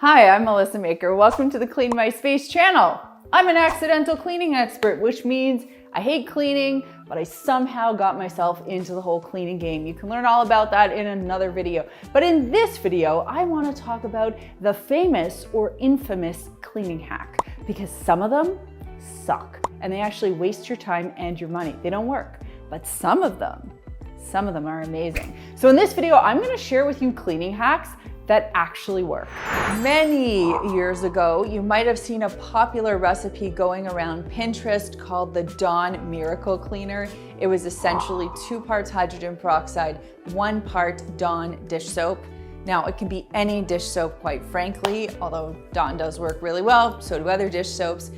Hi, I'm Melissa Maker. Welcome to the Clean My Space channel. I'm an accidental cleaning expert, which means I hate cleaning, but I somehow got myself into the whole cleaning game. You can learn all about that in another video. But in this video, I want to talk about the famous or infamous cleaning hack, because some of them suck and they actually waste your time and your money. They don't work, but some of them are amazing. So in this video, I'm going to share with you cleaning hacks that actually work. Many years ago, you might have seen a popular recipe going around Pinterest called the Dawn Miracle Cleaner. It was essentially 2 parts hydrogen peroxide, 1 part Dawn dish soap. Now, it can be any dish soap, quite frankly, although Dawn does work really well, so do other dish soaps.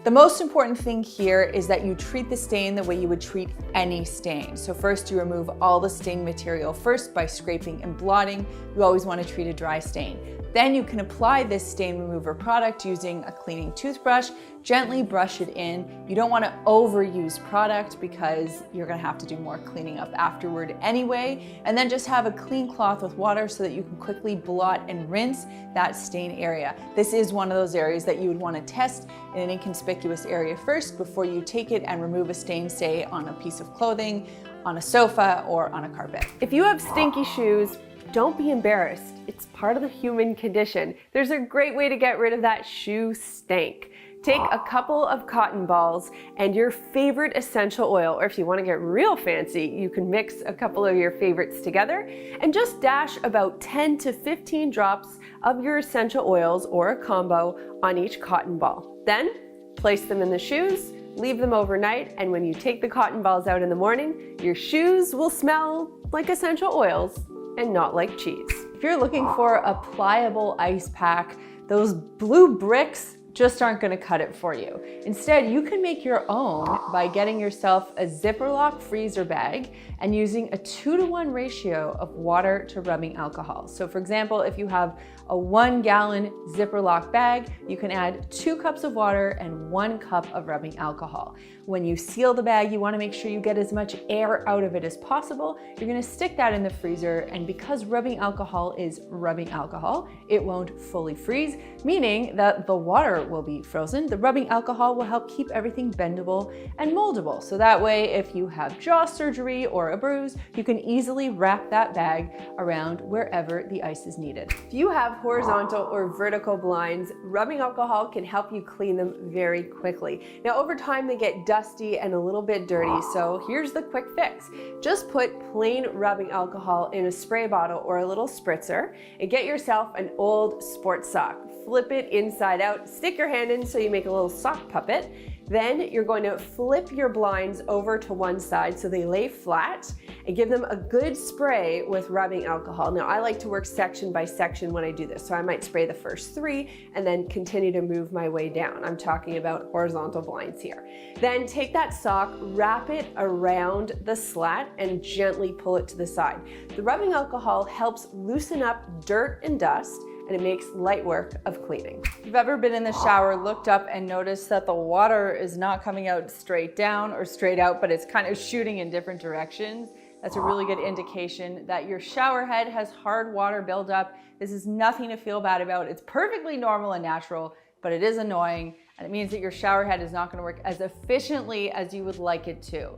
The most important thing here is that you treat the stain the way you would treat any stain. So first you remove all the stain material first by scraping and blotting. You always want to treat a dry stain. Then you can apply this stain remover product using a cleaning toothbrush. Gently brush it in. You don't want to overuse product because you're going to have to do more cleaning up afterward anyway. And then just have a clean cloth with water so that you can quickly blot and rinse that stain area. This is one of those areas that you would want to test in an inconspicuous area first before you take it and remove a stain, say on a piece of clothing, on a sofa, or on a carpet. If you have stinky shoes, don't be embarrassed. It's part of the human condition. There's a great way to get rid of that shoe stank. Take a couple of cotton balls and your favorite essential oil, or if you want to get real fancy, you can mix a couple of your favorites together and just dash about 10 to 15 drops of your essential oils or a combo on each cotton ball. Then place them in the shoes, leave them overnight, and when you take the cotton balls out in the morning, your shoes will smell like essential oils and not like cheese. If you're looking for a pliable ice pack, those blue bricks just aren't going to cut it for you. Instead, you can make your own by getting yourself a Ziploc freezer bag and using a 2-to-1 ratio of water to rubbing alcohol. So for example, if you have a 1-gallon Ziploc bag, you can add 2 cups of water and 1 cup of rubbing alcohol. When you seal the bag, you want to make sure you get as much air out of it as possible. You're going to stick that in the freezer, and because rubbing alcohol is rubbing alcohol, it won't fully freeze, meaning that the water will be frozen. The rubbing alcohol will help keep everything bendable and moldable. So that way, if you have jaw surgery or a bruise, you can easily wrap that bag around wherever the ice is needed. If you have horizontal or vertical blinds, rubbing alcohol can help you clean them very quickly. Now, over time, they get dusty and a little bit dirty, so here's the quick fix. Just put plain rubbing alcohol in a spray bottle or a little spritzer and get yourself an old sports sock. Flip it inside out, stick your hand in so you make a little sock puppet. Then you're going to flip your blinds over to one side so they lay flat and give them a good spray with rubbing alcohol. Now, I like to work section by section when I do this, so I might spray the first 3 and then continue to move my way down. I'm talking about horizontal blinds here. Then take that sock, wrap it around the slat and gently pull it to the side. The rubbing alcohol helps loosen up dirt and dust, and it makes light work of cleaning. If you've ever been in the shower, looked up and noticed that the water is not coming out straight down or straight out, but it's kind of shooting in different directions, that's a really good indication that your shower head has hard water buildup. This is nothing to feel bad about. It's perfectly normal and natural, but it is annoying, and it means that your shower head is not going to work as efficiently as you would like it to.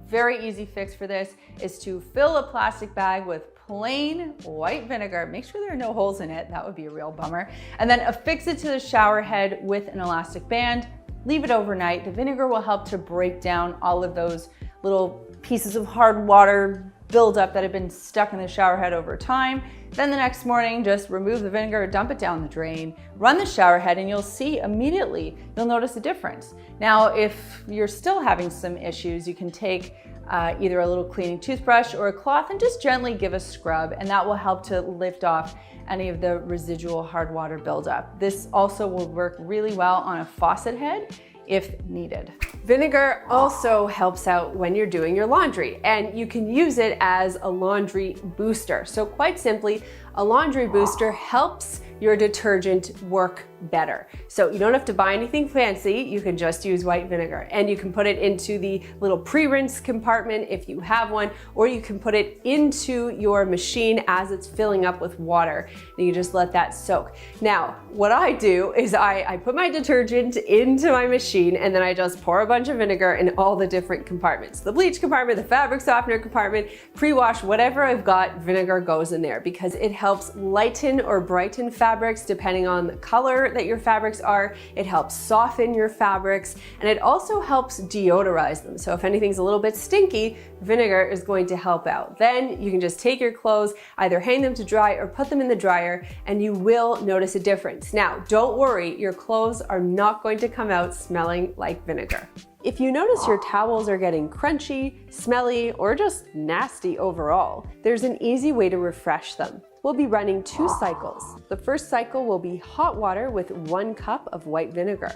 Very easy fix for this is to fill a plastic bag with plain white vinegar. Make sure there are no holes in it. That would be a real bummer. And then affix it to the shower head with an elastic band. Leave it overnight. The vinegar will help to break down all of those little pieces of hard water buildup that have been stuck in the shower head over time. Then the next morning, just remove the vinegar, dump it down the drain, run the shower head, and you'll see immediately, you'll notice a difference. Now, if you're still having some issues, you can take either a little cleaning toothbrush or a cloth and just gently give a scrub, and that will help to lift off any of the residual hard water buildup. This also will work really well on a faucet head if needed. Vinegar also helps out when you're doing your laundry, and you can use it as a laundry booster. So quite simply, a laundry booster helps your detergent work better. So you don't have to buy anything fancy, you can just use white vinegar. And you can put it into the little pre-rinse compartment if you have one, or you can put it into your machine as it's filling up with water. And you just let that soak. Now, what I do is I put my detergent into my machine and then I just pour a bunch of vinegar in all the different compartments. The bleach compartment, the fabric softener compartment, pre-wash, whatever I've got, vinegar goes in there because it helps lighten or brighten fabrics depending on the color that your fabrics are. It helps soften your fabrics and it also helps deodorize them. So if anything's a little bit stinky, vinegar is going to help out. Then you can just take your clothes, either hang them to dry or put them in the dryer, and you will notice a difference. Now, don't worry, your clothes are not going to come out smelling like vinegar. If you notice your towels are getting crunchy, smelly, or just nasty overall, there's an easy way to refresh them. We'll be running 2 cycles. The first cycle will be hot water with 1 cup of white vinegar.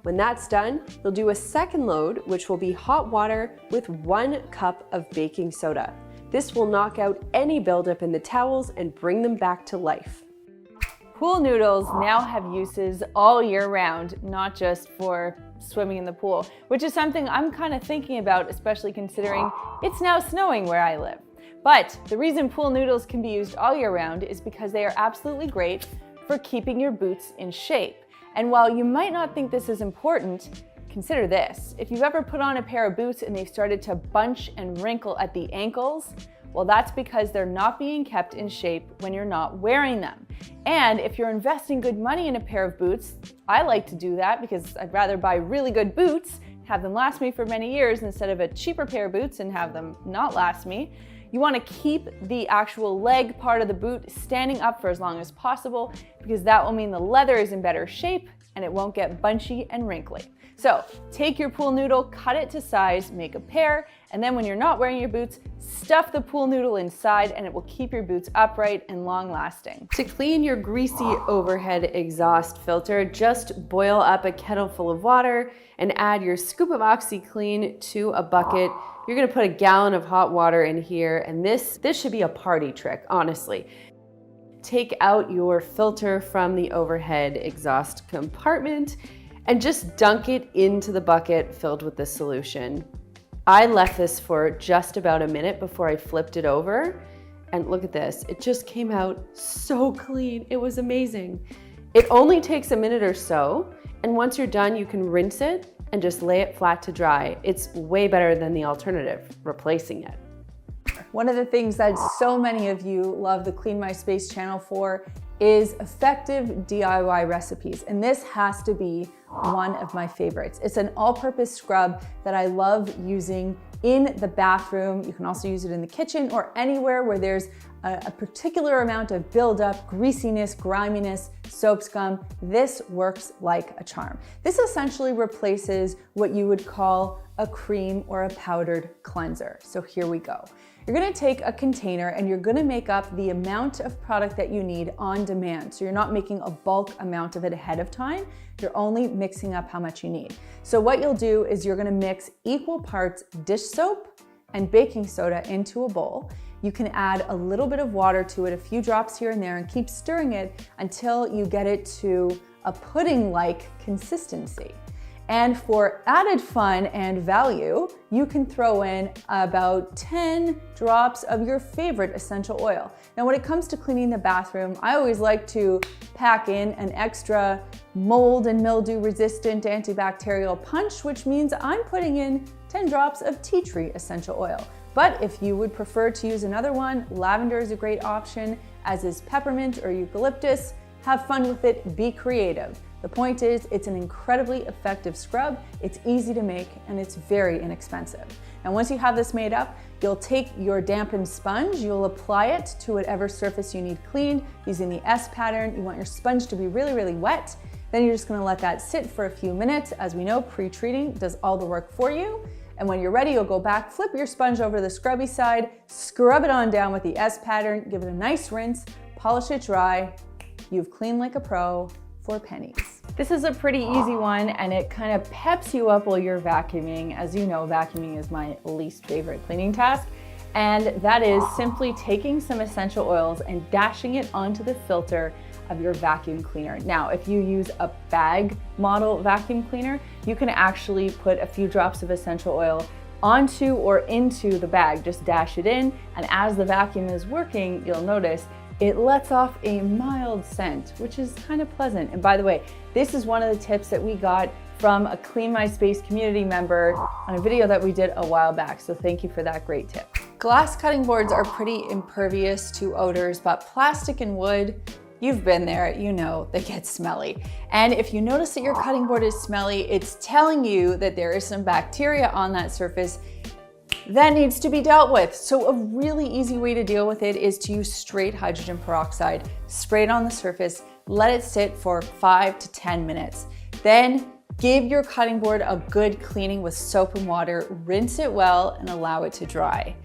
When that's done, you'll do a second load, which will be hot water with 1 cup of baking soda. This will knock out any buildup in the towels and bring them back to life. Pool noodles now have uses all year round, not just for swimming in the pool, which is something I'm kind of thinking about, especially considering it's now snowing where I live. But the reason pool noodles can be used all year round is because they are absolutely great for keeping your boots in shape. And while you might not think this is important, consider this. If you've ever put on a pair of boots and they've started to bunch and wrinkle at the ankles, well, that's because they're not being kept in shape when you're not wearing them. And if you're investing good money in a pair of boots, I like to do that because I'd rather buy really good boots, have them last me for many years instead of a cheaper pair of boots and have them not last me. You want to keep the actual leg part of the boot standing up for as long as possible because that will mean the leather is in better shape and it won't get bunchy and wrinkly. So take your pool noodle, cut it to size, make a pair, and then when you're not wearing your boots, stuff the pool noodle inside and it will keep your boots upright and long lasting. To clean your greasy overhead exhaust filter, just boil up a kettle full of water and add your scoop of OxiClean to a bucket. You're gonna put a gallon of hot water in here, and this should be a party trick, honestly. Take out your filter from the overhead exhaust compartment and just dunk it into the bucket filled with the solution. I left this for just about a minute before I flipped it over, and look at this, it just came out so clean. It was amazing. It only takes a minute or so, and once you're done, you can rinse it and just lay it flat to dry. It's way better than the alternative, replacing it. One of the things that so many of you love the Clean My Space channel for is effective DIY recipes, and this has to be one of my favorites. It's an all-purpose scrub that I love using in the bathroom. You can also use it in the kitchen or anywhere where there's a particular amount of buildup, greasiness, griminess, soap scum. This works like a charm. This essentially replaces what you would call a cream or a powdered cleanser. So here we go. You're gonna take a container and you're gonna make up the amount of product that you need on demand. So you're not making a bulk amount of it ahead of time. You're only mixing up how much you need. So what you'll do is you're gonna mix equal parts dish soap and baking soda into a bowl. You can add a little bit of water to it, a few drops here and there, and keep stirring it until you get it to a pudding-like consistency. And for added fun and value, you can throw in about 10 drops of your favorite essential oil. Now, when it comes to cleaning the bathroom, I always like to pack in an extra mold and mildew resistant antibacterial punch, which means I'm putting in 10 drops of tea tree essential oil. But if you would prefer to use another one, lavender is a great option, as is peppermint or eucalyptus. Have fun with it, be creative. The point is, it's an incredibly effective scrub, it's easy to make, and it's very inexpensive. Now, once you have this made up, you'll take your dampened sponge, you'll apply it to whatever surface you need cleaned using the S pattern. You want your sponge to be really, really wet. Then you're just gonna let that sit for a few minutes. As we know, pre-treating does all the work for you. And when you're ready, you'll go back, flip your sponge over to the scrubby side, scrub it on down with the S pattern, give it a nice rinse, polish it dry. You've cleaned like a pro for pennies. This is a pretty easy one, and it kind of peps you up while you're vacuuming. As you know, vacuuming is my least favorite cleaning task. And that is simply taking some essential oils and dashing it onto the filter of your vacuum cleaner. Now, if you use a bag model vacuum cleaner, you can actually put a few drops of essential oil onto or into the bag. Just dash it in, and as the vacuum is working, you'll notice it lets off a mild scent, which is kind of pleasant. And by the way, this is one of the tips that we got from a Clean My Space community member on a video that we did a while back. So thank you for that great tip. Glass cutting boards are pretty impervious to odors, but plastic and wood, you've been there, you know, they get smelly. And if you notice that your cutting board is smelly, it's telling you that there is some bacteria on that surface that needs to be dealt with. So a really easy way to deal with it is to use straight hydrogen peroxide, spray it on the surface, let it sit for 5 to 10 minutes. Then give your cutting board a good cleaning with soap and water, rinse it well, and allow it to dry.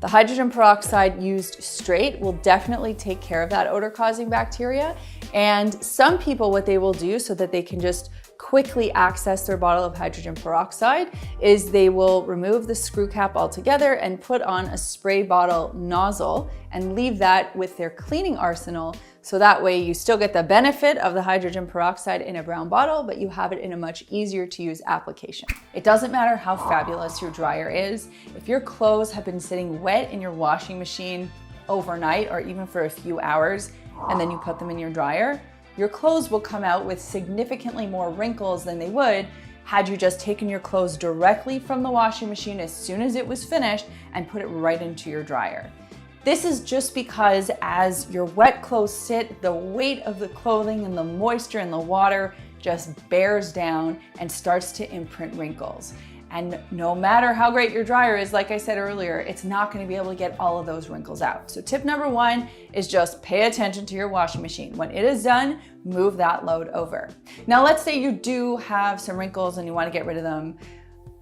The hydrogen peroxide used straight will definitely take care of that odor-causing bacteria. And some people, what they will do so that they can just quickly access their bottle of hydrogen peroxide is they will remove the screw cap altogether and put on a spray bottle nozzle and leave that with their cleaning arsenal. So that way you still get the benefit of the hydrogen peroxide in a brown bottle, but you have it in a much easier to use application. It doesn't matter how fabulous your dryer is. If your clothes have been sitting wet in your washing machine overnight or even for a few hours, and then you put them in your dryer, your clothes will come out with significantly more wrinkles than they would had you just taken your clothes directly from the washing machine as soon as it was finished and put it right into your dryer. This is just because as your wet clothes sit, the weight of the clothing and the moisture in the water just bears down and starts to imprint wrinkles. And no matter how great your dryer is, like I said earlier, it's not going to be able to get all of those wrinkles out. So tip number one is just pay attention to your washing machine. When it is done, move that load over. Now, let's say you do have some wrinkles and you want to get rid of them.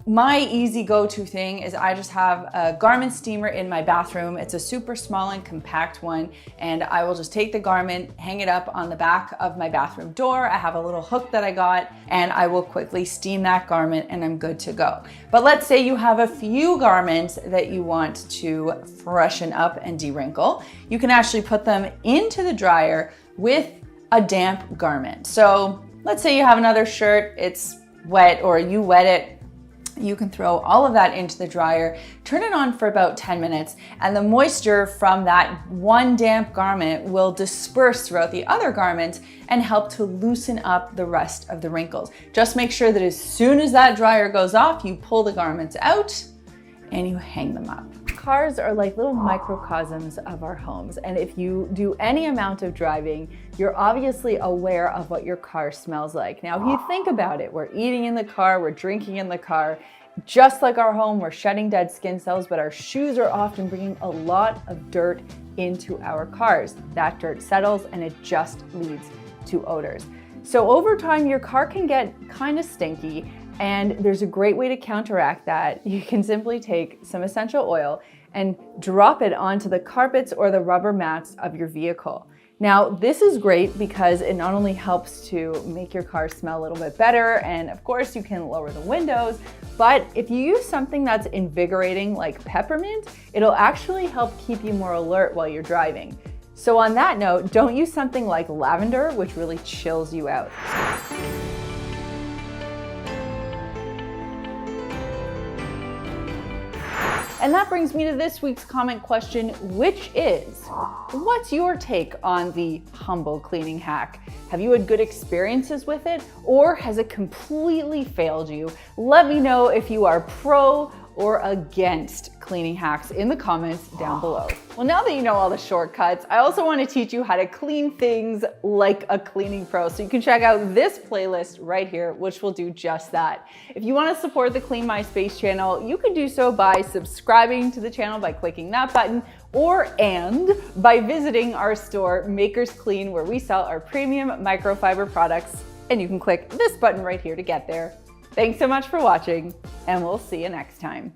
My easy go-to thing is I just have a garment steamer in my bathroom. It's a super small and compact one, and I will just take the garment, hang it up on the back of my bathroom door. I have a little hook that I got, and I will quickly steam that garment and I'm good to go. But let's say you have a few garments that you want to freshen up and de-wrinkle. You can actually put them into the dryer with a damp garment. So let's say you have another shirt, it's wet or you wet it. You can throw all of that into the dryer, turn it on for about 10 minutes, and the moisture from that one damp garment will disperse throughout the other garments and help to loosen up the rest of the wrinkles. Just make sure that as soon as that dryer goes off, you pull the garments out and you hang them up. Cars are like little microcosms of our homes, and if you do any amount of driving, you're obviously aware of what your car smells like. Now, if you think about it, we're eating in the car, we're drinking in the car. Just like our home, we're shedding dead skin cells, but our shoes are often bringing a lot of dirt into our cars. That dirt settles and it just leads to odors. So over time, your car can get kind of stinky, and there's a great way to counteract that. You can simply take some essential oil and drop it onto the carpets or the rubber mats of your vehicle. Now, this is great because it not only helps to make your car smell a little bit better, and of course you can lower the windows, but if you use something that's invigorating like peppermint, it'll actually help keep you more alert while you're driving. So on that note, don't use something like lavender, which really chills you out. And that brings me to this week's comment question, which is, what's your take on the humble cleaning hack? Have you had good experiences with it, or has it completely failed you? Let me know if you are pro or against cleaning hacks in the comments down below. Well, now that you know all the shortcuts, I also want to teach you how to clean things like a cleaning pro. So you can check out this playlist right here, which will do just that. If you want to support the Clean My Space channel, you can do so by subscribing to the channel by clicking that button, and by visiting our store, Makers Clean, where we sell our premium microfiber products. And you can click this button right here to get there. Thanks so much for watching, and we'll see you next time.